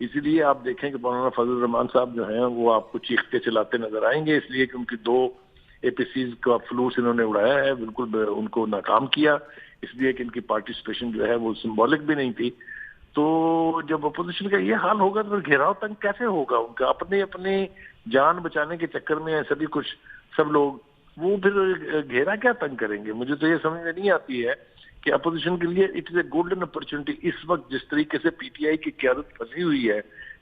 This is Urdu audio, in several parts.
اسی لیے آپ دیکھیں کہ مولانا فضل الرحمان صاحب جو ہیں وہ آپ کو چیختے چلاتے نظر آئیں گے، اس لیے کہ ان کی 2 APCs کا فلوس انہوں نے اڑایا ہے، بالکل ان کو ناکام کیا، اس لیے کہ ان کی پارٹیسپیشن جو ہے وہ سمبولک بھی نہیں تھی۔ تو جب اپوزیشن کا یہ حال ہوگا تو پھر گھیراؤ تنگ کیسے ہوگا ان کا؟ اپنی جان بچانے کے چکر میں سب لوگ وہ پھر گھیرا کیا تنگ کریں گے؟ مجھے تو یہ سمجھ میں نہیں آتی ہے کہ اپوزیشن کے لیے it is a golden opportunity اس وقت جس طریقے سے PTI کی قیادت پھنسی ہوئی ہے،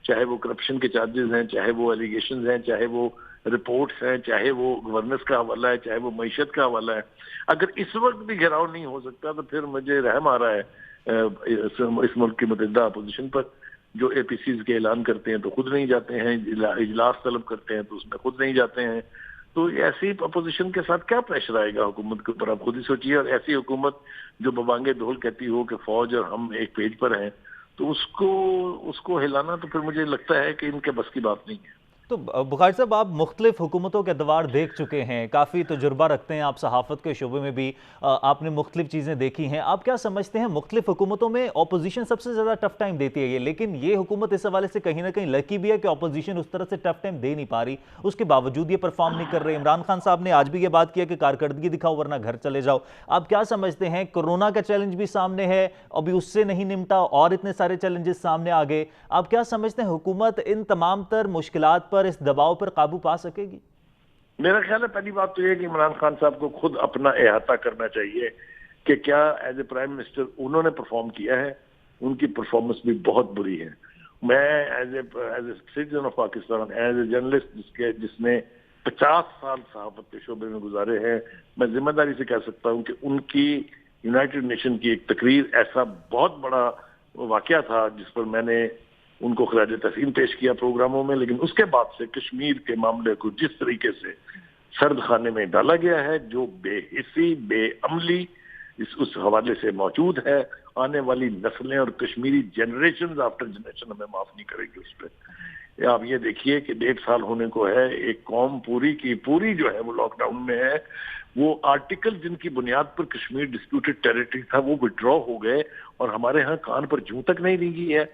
چاہے وہ کرپشن کے چارجز ہیں، چاہے وہ ایلیگیشنز ہیں، چاہے وہ رپورٹس ہیں، چاہے وہ گورننس کا حوالہ ہے، چاہے وہ معیشت کا حوالہ ہے، اگر اس وقت بھی گھیراؤ نہیں ہو سکتا تو پھر مجھے رحم آ رہا ہے اس ملک کی متحدہ اپوزیشن پر، جو APCs کے اعلان کرتے ہیں تو خود نہیں جاتے ہیں، اجلاس طلب کرتے ہیں تو اس میں خود نہیں جاتے ہیں۔ تو ایسی اپوزیشن کے ساتھ کیا پریشر آئے گا حکومت کے اوپر؟ آپ خود ہی سوچیے۔ اور ایسی حکومت جو ببانگے ڈھول کہتی ہو کہ فوج اور ہم ایک پیج پر ہیں، تو اس کو ہلانا تو پھر مجھے لگتا ہے کہ ان کے بس کی بات نہیں ہے۔ تو بخاری صاحب، آپ مختلف حکومتوں کے ادوار دیکھ چکے ہیں، کافی تجربہ رکھتے ہیں آپ، صحافت کے شعبے میں بھی آپ نے مختلف چیزیں دیکھی ہیں، آپ کیا سمجھتے ہیں مختلف حکومتوں میں اپوزیشن سب سے زیادہ ٹف ٹائم دیتی ہے لیکن یہ حکومت اس حوالے سے کہیں نہ کہیں لکی بھی ہے کہ اپوزیشن اس طرح سے ٹف ٹائم دے نہیں پا رہی، اس کے باوجود یہ پرفارم نہیں کر رہے؟ عمران خان صاحب نے آج بھی یہ بات کیا کہ کارکردگی دکھاؤ ورنہ گھر چلے جاؤ۔ آپ کیا سمجھتے ہیں؟ کورونا کا چیلنج بھی سامنے ہے، ابھی اس سے نہیں نمٹا اور اتنے سارے چیلنجز سامنے آ گئے، آپ کیا سمجھتے ہیں حکومت ان تمام تر مشکلات پر، اس دباؤ پر قابو پا سکے گی؟ میرا خیال ہے پہلی بات تو یہ کہ عمران خان صاحب کو خود اپنا احاطہ کرنا چاہیے کہ کیا ایز اے پرائم منسٹر انہوں نے پرفارم کیا ہے۔ ان کی پرفارمنس بھی بہت بری ہے۔ میں as a citizen of Pakistan, as a journalist جس نے 50 سال صحافت کے شعبے میں گزارے ہیں، میں ذمہ داری سے کہہ سکتا ہوں کہ ان کی یونائیٹڈ نیشن کی ایک تقریر ایسا بہت بڑا واقعہ تھا جس پر میں نے ان کو خراج تحسین پیش کیا پروگراموں میں، لیکن اس کے بعد سے کشمیر کے معاملے کو جس طریقے سے سرد خانے میں ڈالا گیا ہے، جو بے حسی، بے عملی اس حوالے سے موجود ہے، آنے والی نسلیں اور کشمیری جنریشن آفٹر جنریشن ہمیں معاف نہیں کرے گی اس پہ۔ آپ یہ دیکھیے کہ 1.5 سال ہونے کو ہے، ایک قوم پوری کی پوری جو ہے وہ لاک ڈاؤن میں ہے، وہ آرٹیکل جن کی بنیاد پر کشمیر ڈسپیوٹڈ ٹیریٹری تھا وہ وڈرا ہو گئے، اور ہمارے ہاں کان پر جوں تک نہیں لگی ہے۔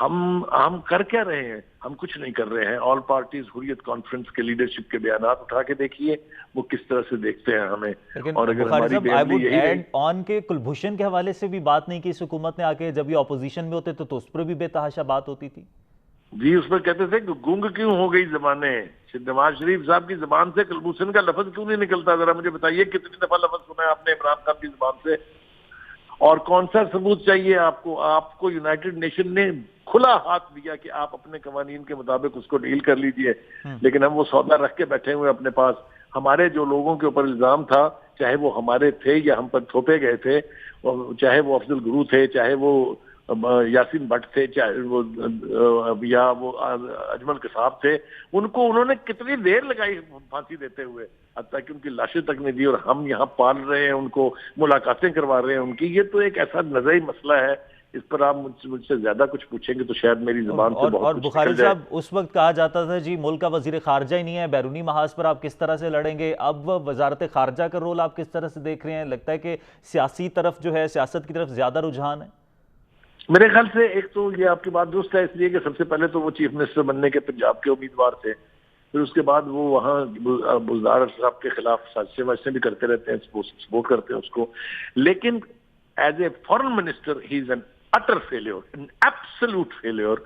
ہم کر کیا رہے ہیں؟ ہم کچھ نہیں کر رہے ہیں۔ آل پارٹیز حریت کانفرنس کے لیڈرشپ کے بیانات اٹھا کے دیکھیے، وہ کس طرح سے دیکھتے ہیں ہمیں۔ لیکن اور اگر بخاری ہماری صاحب، بے آئی عملی ووڈ یہی رہی، ایڈ آن کے کلبھوشن کے حوالے سے بھی بات نہیں کی اس حکومت نے آ کے، جب یہ اپوزیشن میں ہوتے تو اس پر بھی بے تحاشا بات ہوتی تھی۔ جی اس میں کہتے تھے کہ گنگ کیوں ہو گئی زبانیں؟ نواز شریف صاحب کی زبان سے کلبھوشن کا لفظ کیوں نہیں نکلتا؟ ذرا مجھے بتائیے کتنی دفعہ لفظ سنا ہے آپ نے عمران خان کی زبان سے؟ اور کون سا ثبوت چاہیے آپ کو؟ آپ کو یونائیٹڈ نیشن نے کھلا ہاتھ دیا کہ آپ اپنے قوانین کے مطابق اس کو ڈیل کر لیجئے، لیکن ہم وہ سودا رکھ کے بیٹھے ہوئے اپنے پاس۔ ہمارے جو لوگوں کے اوپر الزام تھا، چاہے وہ ہمارے تھے یا ہم پر تھوپے گئے تھے، چاہے وہ افضل گرو تھے، چاہے وہ یاسین بٹ تھے، چاہے وہ یا وہ اجمل قصاب تھے، ان کو انہوں نے کتنی دیر لگائی پھانسی دیتے ہوئے، حتیٰ کہ ان کی لاشیں تک نہیں دی، اور ہم یہاں پال رہے ہیں ان کو، ملاقاتیں کروا رہے ہیں ان کی۔ یہ تو ایک ایسا نزعی مسئلہ ہے، اس پر آپ مجھ سے زیادہ کچھ پوچھیں گے تو شاید میری زبان سے بہت کچھ بخاری نکل جائے۔ صاحب، اس وقت کہا جاتا تھا جی ملک کا وزیر خارجہ ہی نہیں ہے، بیرونی محاذ پر آپ کس طرح سے لڑیں گے؟ اب وزارت خارجہ کا رول آپ کس طرح سے دیکھ رہے ہیں؟ لگتا ہے کہ سیاسی طرف جو ہے، سیاست کی طرف زیادہ رجحان ہے؟ میرے خیال سے ایک تو یہ آپ کی بات درست ہے، اس لیے کہ سب سے پہلے تو وہ چیف منسٹر بننے کے پنجاب کے امیدوار تھے، پھر اس کے بعد وہ وہاں بزدار صاحب کے خلاف سازشیں وازشیں بھی کرتے رہتے ہیں، سپورٹ کرتے ہیں اس کو، لیکن as a foreign minister he is an utter failure, an absolute failure,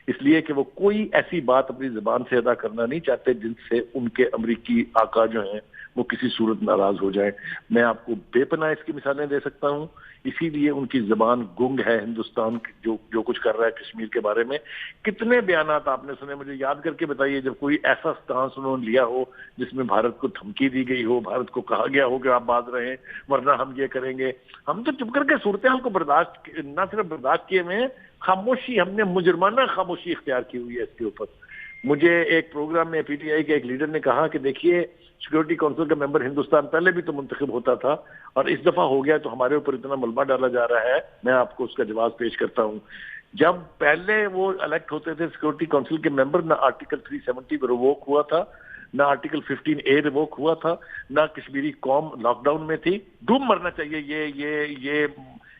اس لیے کہ وہ کوئی ایسی بات اپنی زبان سے ادا کرنا نہیں چاہتے جن سے ان کے امریکی آقا جو ہیں وہ کسی صورت ناراض ہو جائیں۔ میں آپ کو بے پناہ اس کی مثالیں دے سکتا ہوں، اسی لیے ان کی زبان گنگ ہے ہندوستان جو کچھ کر رہا ہے کشمیر کے بارے میں۔ کتنے بیانات آپ نے سنے؟ مجھے یاد کر کے بتائیے جب کوئی ایسا سٹانس انہوں نے لیا ہو جس میں بھارت کو دھمکی دی گئی ہو، بھارت کو کہا گیا ہو کہ آپ باز رہیں ورنہ ہم یہ کریں گے۔ ہم تو چپ کر کے صورتحال کو برداشت، نہ صرف برداشت کیے ہوئے ہیں، خاموشی، ہم نے مجرمانہ خاموشی اختیار کی ہوئی ہے اس کے اوپر۔ مجھے ایک پروگرام میں PTI کے ایک لیڈر نے کہا کہ دیکھیے سیکورٹی کونسل کا ممبر ہندوستان پہلے بھی تو منتخب ہوتا تھا، اور اس دفعہ ہو گیا تو ہمارے اوپر اتنا ملبہ ڈالا جا رہا ہے۔ میں آپ کو اس کا جواب پیش کرتا ہوں۔ جب پہلے وہ الیکٹ ہوتے تھے سیکورٹی کونسل کے ممبر، نہ آرٹیکل 370 ریووک ہوا تھا، نہ آرٹیکل 15A ریووک ہوا تھا، نہ کشمیری قوم لاک ڈاؤن میں تھی۔ ڈوب مرنا چاہیے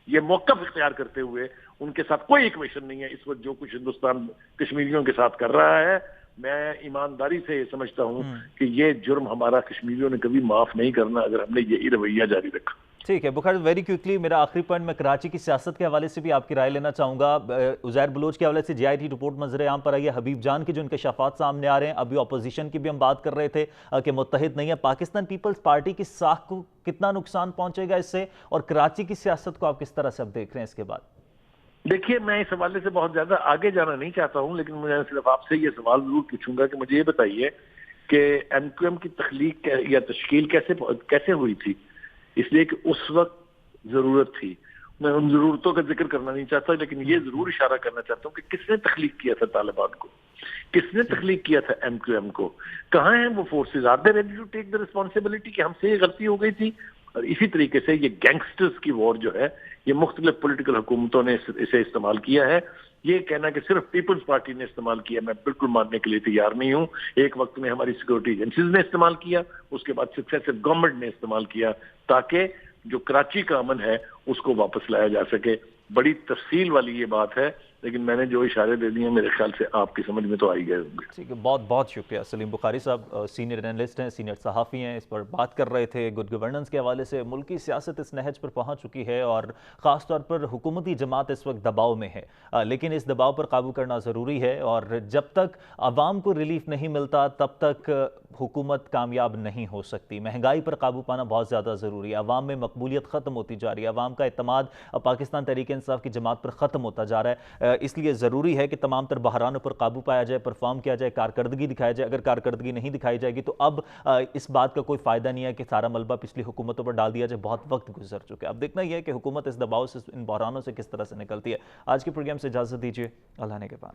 یہ موقف اختیار کرتے ہوئے، ان کے ساتھ کوئی ایکویشن نہیں ہے اس وقت جو کچھ ہندوستان کشمیریوں کے ساتھ کر رہا ہے. میں ایمانداری سے یہ سمجھتا ہوں کہ یہ جرم ہمارا کشمیریوں نے کبھی معاف نہیں کرنا اگر ہم نے یہی رویہ جاری رکھا. ٹھیک ہے بخاری، ویری کوئکلی میرا آخری پوائنٹ، میں کراچی کی سیاست کے حوالے سے بھی آپ کی رائے لینا چاہوں گا. عزیر بلوچ کے حوالے سے جے آئی ٹی رپورٹ منظر عام پر آئی ہے، حبیب جان کی جو انکشافات سامنے آ رہے ہیں. ابھی اپوزیشن کی بھی ہم بات کر رہے تھے کہ متحد نہیں ہے. پاکستان پیپلز پارٹی کی ساکھ کو کتنا نقصان پہنچے گا اس سے، اور کراچی کی سیاست کو آپ کس طرح سے اب دیکھ رہے ہیں اس کے بعد؟ دیکھیے میں اس حوالے سے بہت زیادہ آگے جانا نہیں چاہتا ہوں، لیکن میں صرف آپ سے یہ سوال ضرور پوچھوں گا کہ مجھے یہ بتائیے کہ ایم کیو ایم کی تخلیق یا تشکیل کیسے ہوئی تھی؟ اس لیے کہ اس وقت ضرورت تھی. میں ان ضرورتوں کا ذکر کرنا نہیں چاہتا، لیکن یہ ضرور اشارہ کرنا چاہتا ہوں کہ کس نے تخلیق کیا تھا طالبان کو، کس نے تخلیق کیا تھا ایم کیو ایم کو، کہاں ہیں وہ forces? Are they ready to take the responsibility کہ ہم سے یہ غلطی ہو گئی تھی؟ اور اسی طریقے سے یہ گینگسٹرز کی وار جو ہے، یہ مختلف پولیٹیکل حکومتوں نے اسے استعمال کیا ہے. یہ کہنا کہ صرف پیپلز پارٹی نے استعمال کیا، میں بالکل ماننے کے لیے تیار نہیں ہوں. ایک وقت میں ہماری سیکورٹی ایجنسیز نے استعمال کیا، اس کے بعد سکسیسو گورنمنٹ نے استعمال کیا تاکہ جو کراچی کا امن ہے اس کو واپس لایا جا سکے. بڑی تفصیل والی یہ بات ہے، لیکن میں نے جو اشارے دے دیے ہیں میرے خیال سے آپ کی سمجھ میں تو آئی گئے ہوں گے. ٹھیک ہے، بہت بہت شکریہ. سلیم بخاری صاحب سینئر انالسٹ ہیں، سینئر صحافی ہیں، اس پر بات کر رہے تھے. گڈ گورننس کے حوالے سے ملکی سیاست اس نہج پر پہنچ چکی ہے اور خاص طور پر حکومتی جماعت اس وقت دباؤ میں ہے، لیکن اس دباؤ پر قابو کرنا ضروری ہے. اور جب تک عوام کو ریلیف نہیں ملتا تب تک حکومت کامیاب نہیں ہو سکتی. مہنگائی پر قابو پانا بہت زیادہ ضروری ہے. عوام میں مقبولیت ختم ہوتی جا رہی ہے، عوام کا اعتماد پاکستان تحریک انصاف کی جماعت پر ختم ہوتا جا رہا ہے. اس لیے ضروری ہے کہ تمام تر بحرانوں پر قابو پایا جائے، پرفارم کیا جائے، کارکردگی دکھایا جائے. اگر کارکردگی نہیں دکھائی جائے گی تو اب اس بات کا کوئی فائدہ نہیں ہے کہ سارا ملبہ پچھلی حکومتوں پر ڈال دیا جائے. بہت وقت گزر چکا ہے. اب دیکھنا یہ ہے کہ حکومت اس دباؤ سے، ان بحرانوں سے کس طرح سے نکلتی ہے. آج کے پروگرام سے اجازت دیجیے، اللہ نے کے بعد.